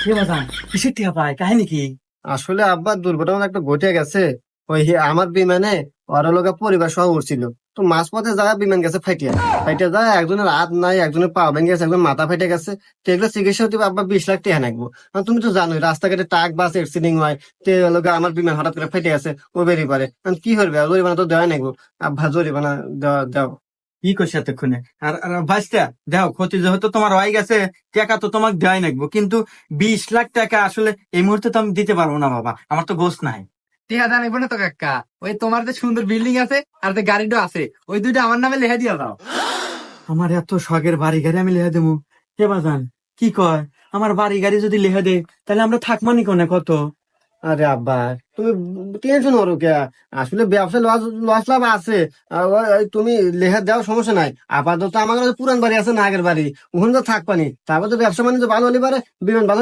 কে বাজান কিসের টিয়া পায় কাহিনী কি? আসলে আব্বা দুর্ঘটনা একটা ঘটে গেছে। আমার বিমানে ওর লোকের পরিবার সহ উঠছিল। তো মাঝপথে যায় বিমান গেছে ফাইটিয়া। ফাইটিয়া যায়, একজনের হাত নাই, একজনের পা ভেঙে গেছে, একজন মাথা ফেটে গেছে। তো এগুলো চিকিৎসা হতে আব্বা 20 লাখ টাকা নাকবো। আর তুমি তো জানোই রাস্তাঘাটে ট্রাক বাস অ্যাক্সিডেন্ট হয়। তো এর লগে আমার বিমান হঠাৎ করে ফেটে গেছে, ও বেরিয়ে পারে। এখন কি করবে, আর জরিমানা তো দেওয়া নাকবো। আব্বা জরিমানা দেওয়া দাও। কি করছে এতক্ষণে? আর ভাইস্তা দেখো, ক্ষতি যেহেতু তোমার হয়ে গেছে, টাকা তো তোমাকে দেওয়াই লাগবে, কিন্তু 20 লাখ টাকা আসলে এই মুহূর্তে তো আমি দিতে পারবো না বাবা, আমার তো গোছ নাই। টিহা জানাইবো না তো কাকা। ওই তোমার যে সুন্দর বিল্ডিং আছে আর যে গাড়িটা আছে, ওই দুইটা আমার নামে লেখা দিয়া দাও। আমার এত শখের বাড়ি গাড়ি আমি লেখা দেবো? কে বাজান কি কয়? আমার বাড়ি গাড়ি যদি লেখা দে, তাহলে আমরা থাকমানি কোনে কত? আরে আব্বা, তুমি টেনশন করো কে? আসলে ব্যবসা লস লস লাভ আছে। তুমি লেখা দেওয়ার সমস্যা নাই। আপাতত আমার কাছে পুরান বাড়ি আছে না, আগের বাড়ি, ওখানে তো থাকবানি। তারপর তো ব্যবসা বাণিজ্য ভালো হলে পারে, বিমান ভালো